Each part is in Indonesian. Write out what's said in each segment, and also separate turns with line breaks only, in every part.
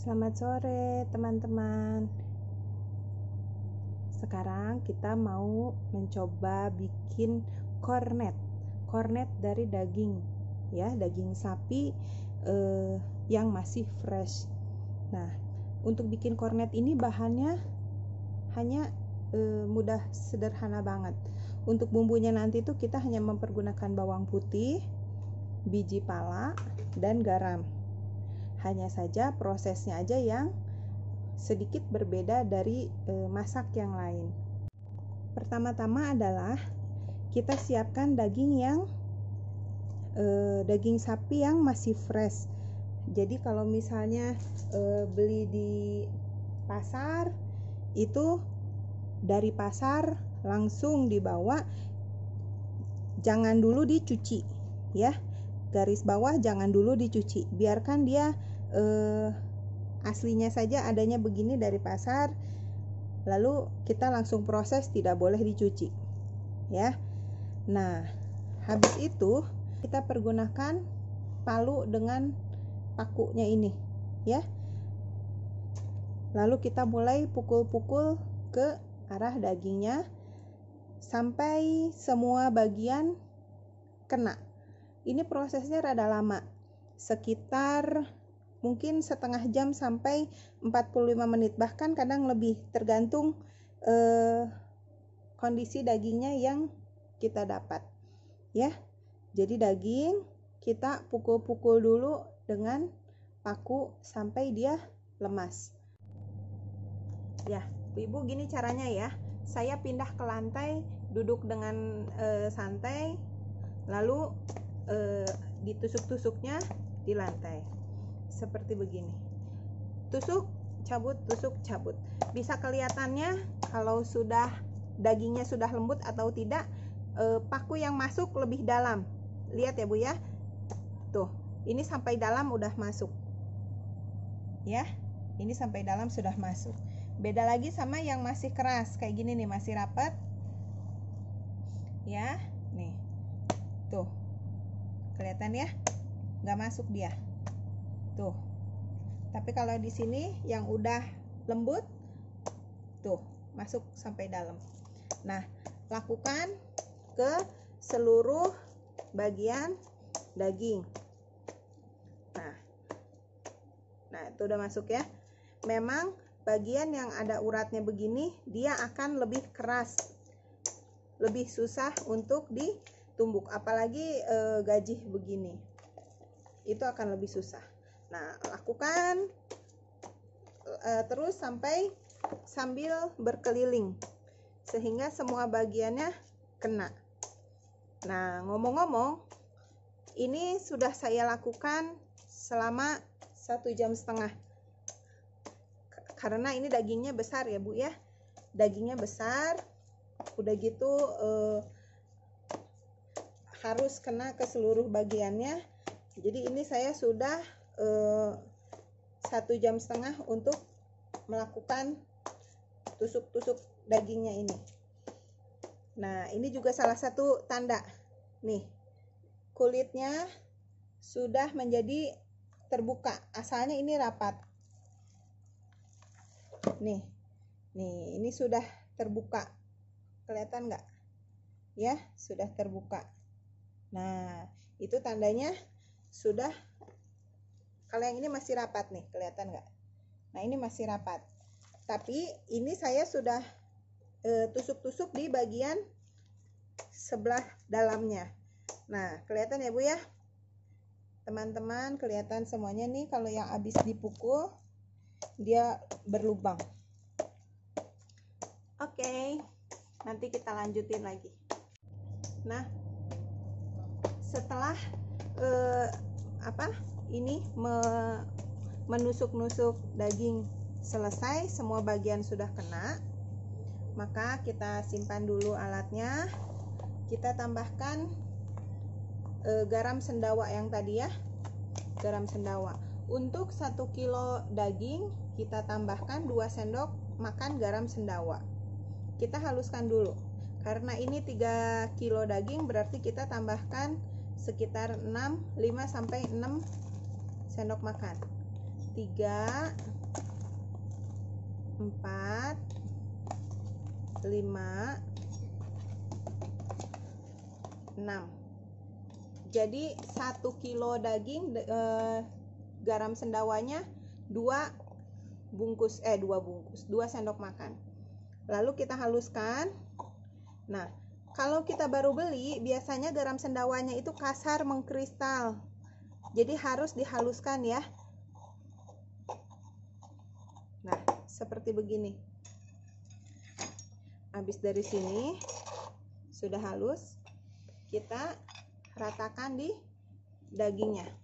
Selamat sore teman-teman. Sekarang kita mau mencoba bikin kornet dari daging, ya, daging sapi yang masih fresh. Nah, untuk bikin kornet ini bahannya hanya mudah, sederhana banget. Untuk bumbunya nanti itu kita hanya mempergunakan bawang putih, biji pala, dan garam. Hanya saja prosesnya aja yang sedikit berbeda dari masak yang lain. Pertama-tama adalah kita siapkan daging daging sapi yang masih fresh. Jadi kalau misalnya beli di pasar, itu dari pasar langsung dibawa, jangan dulu dicuci, ya. Garis bawah, jangan dulu dicuci, biarkan dia aslinya saja adanya begini dari pasar, lalu kita langsung proses, tidak boleh dicuci, ya. Nah, habis itu kita pergunakan palu dengan pakunya ini, ya. Lalu kita mulai pukul-pukul ke arah dagingnya sampai semua bagian kena. Ini prosesnya rada lama, sekitar mungkin setengah jam sampai 45 menit, bahkan kadang lebih, tergantung kondisi dagingnya yang kita dapat, ya. Jadi daging kita pukul-pukul dulu dengan paku sampai dia lemas, ya. Ibu, gini caranya, ya. Saya pindah ke lantai, duduk dengan santai, lalu ditusuk-tusuknya di lantai seperti begini. Tusuk, cabut, tusuk, cabut. Bisa kelihatannya kalau sudah dagingnya sudah lembut atau tidak. Paku yang masuk lebih dalam. Lihat ya Bu, ya. Tuh, ini sampai dalam udah masuk, ya. Ini sampai dalam sudah masuk. Beda lagi sama yang masih keras kayak gini nih, masih rapat, ya. Nih, tuh, kelihatan ya, nggak masuk dia. Tuh. Tapi kalau di sini yang udah lembut, tuh, masuk sampai dalam. Nah, lakukan ke seluruh bagian daging. Nah, itu udah masuk, ya. Memang bagian yang ada uratnya begini, dia akan lebih keras, lebih susah untuk ditumbuk, apalagi gajih begini, itu akan lebih susah. Nah, lakukan terus sambil berkeliling sehingga semua bagiannya kena. Nah, ngomong-ngomong, ini sudah saya lakukan selama 1,5 jam, karena ini dagingnya besar ya Bu, ya. Dagingnya besar, udah gitu harus kena ke seluruh bagiannya. Jadi ini saya sudah 1,5 jam untuk melakukan tusuk-tusuk dagingnya ini. Nah, ini juga salah satu tanda nih, kulitnya sudah menjadi terbuka, asalnya ini rapat. Nih ini sudah terbuka, kelihatan nggak, ya, sudah terbuka. Nah, itu tandanya sudah. Kalau yang ini masih rapat nih, kelihatan nggak? Nah, ini masih rapat. Tapi ini saya sudah tusuk-tusuk di bagian sebelah dalamnya. Nah, kelihatan ya Bu, ya. Teman-teman, kelihatan semuanya nih. Kalau yang habis dipukul, dia berlubang. Oke, nanti kita lanjutin lagi. Nah, setelah ini menusuk-nusuk daging selesai, semua bagian sudah kena, maka kita simpan dulu alatnya. Kita tambahkan garam sendawa yang tadi, ya, garam sendawa. Untuk 1 kilo daging kita tambahkan 2 sendok makan garam sendawa. Kita haluskan dulu, karena ini 3 kilo daging, berarti kita tambahkan sekitar 5 sampai 6 sendok makan. 3, 4, 5, 6. Jadi 1 kilo daging, garam sendawanya 2 sendok makan. Lalu kita haluskan. Nah, kalau kita baru beli, biasanya garam sendawanya itu kasar mengkristal. Jadi harus dihaluskan ya. Nah, seperti begini. Habis dari sini sudah halus, kita ratakan di dagingnya.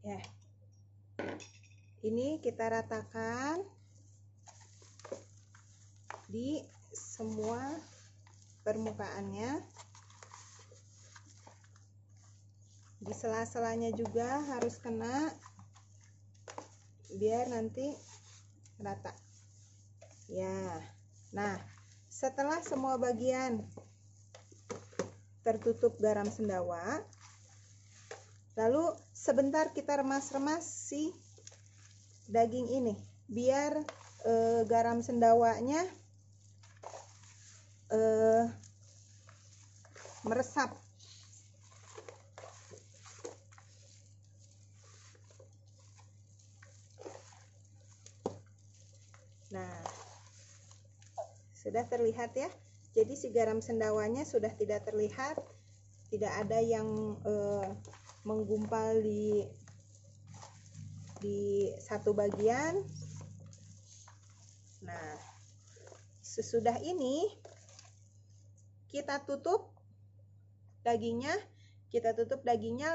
Ya, ini kita ratakan di semua permukaannya. Di sela-selanya juga harus kena, biar nanti rata. Ya, nah setelah semua bagian tertutup garam sendawa, lalu sebentar kita remas-remas si daging ini biar garam sendawanya meresap. Nah, sudah terlihat ya. Jadi si garam sendawanya sudah tidak terlihat, tidak ada yang menggumpal di satu bagian. Nah, sesudah ini kita tutup dagingnya,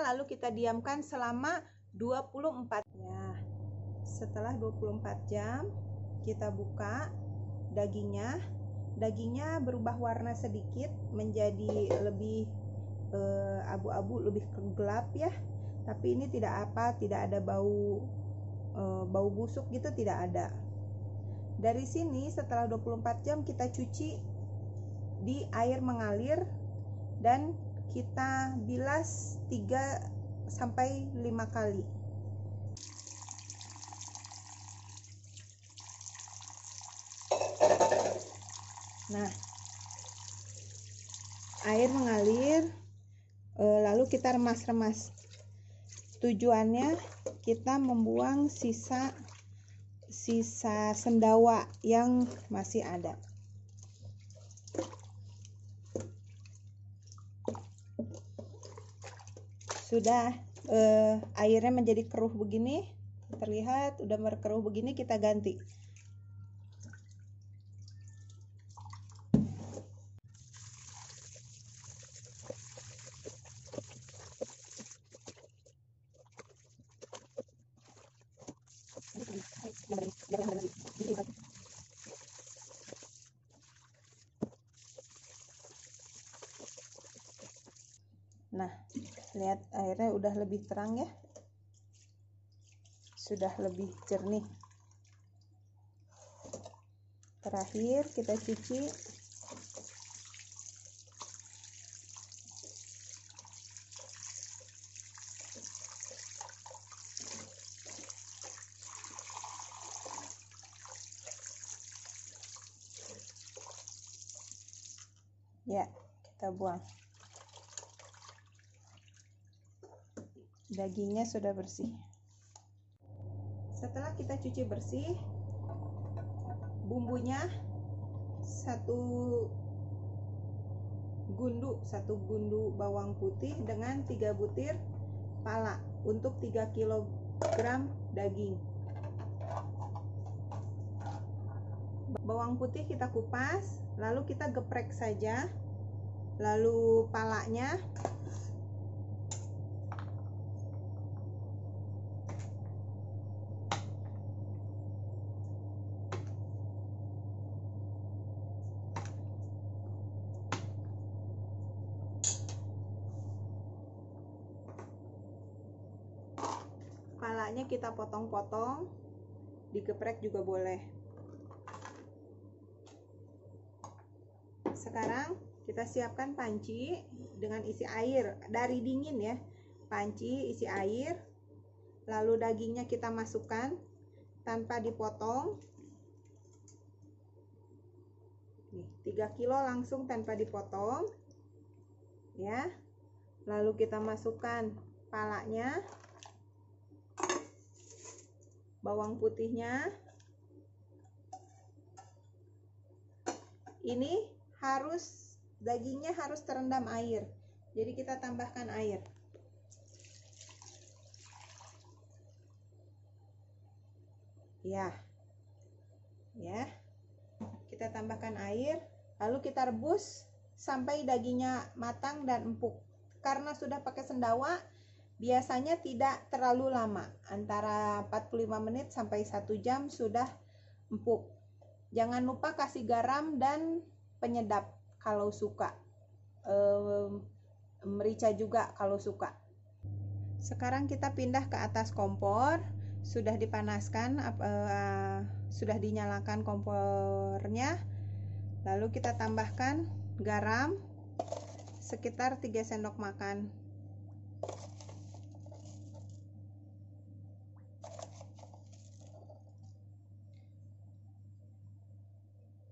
lalu kita diamkan selama 24 ya. Setelah 24 jam kita buka dagingnya berubah warna sedikit menjadi lebih abu-abu, lebih gelap ya. Tapi ini tidak ada bau busuk gitu, tidak ada. Dari sini setelah 24 jam kita cuci di air mengalir dan kita bilas 3-5 kali. Nah, air mengalir, lalu kita remas-remas. Tujuannya kita membuang sisa sendawa yang masih ada. Sudah airnya menjadi keruh begini, terlihat udah berkeruh begini, kita ganti. Nah, lihat airnya udah lebih terang ya, sudah lebih jernih. Terakhir kita cuci. Ya, kita buang. Dagingnya sudah bersih. Setelah kita cuci bersih, bumbunya satu gundu bawang putih dengan 3 butir pala untuk 3 kg daging. Bawang putih kita kupas, lalu kita geprek saja. Lalu palanya palanya kita potong-potong, digeprek juga boleh. Sekarang kita siapkan panci dengan isi air dari dingin ya. Panci isi air, lalu dagingnya kita masukkan tanpa dipotong. Nih, 3 kilo langsung tanpa dipotong ya. Lalu kita masukkan palanya, bawang putihnya. Ini dagingnya harus terendam air. Jadi kita tambahkan air. Ya. Ya. Kita tambahkan air, lalu kita rebus sampai dagingnya matang dan empuk. Karena sudah pakai sendawa, biasanya tidak terlalu lama, antara 45 menit sampai 1 jam sudah empuk. Jangan lupa kasih garam dan penyedap kalau suka, merica juga kalau suka. Sekarang kita pindah ke atas kompor. Sudah dipanaskan, sudah dinyalakan kompornya. Lalu kita tambahkan garam sekitar 3 sendok makan.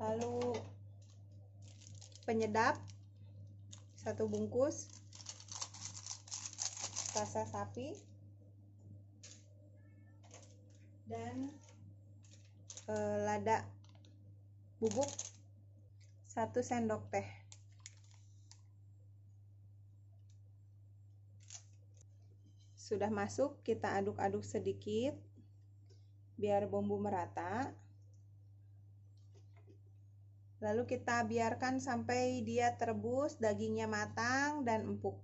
Lalu penyedap 1 bungkus, rasa sapi, dan lada bubuk 1 sendok teh. Sudah masuk, kita aduk-aduk sedikit biar bumbu merata. Lalu kita biarkan sampai dia terebus, dagingnya matang dan empuk.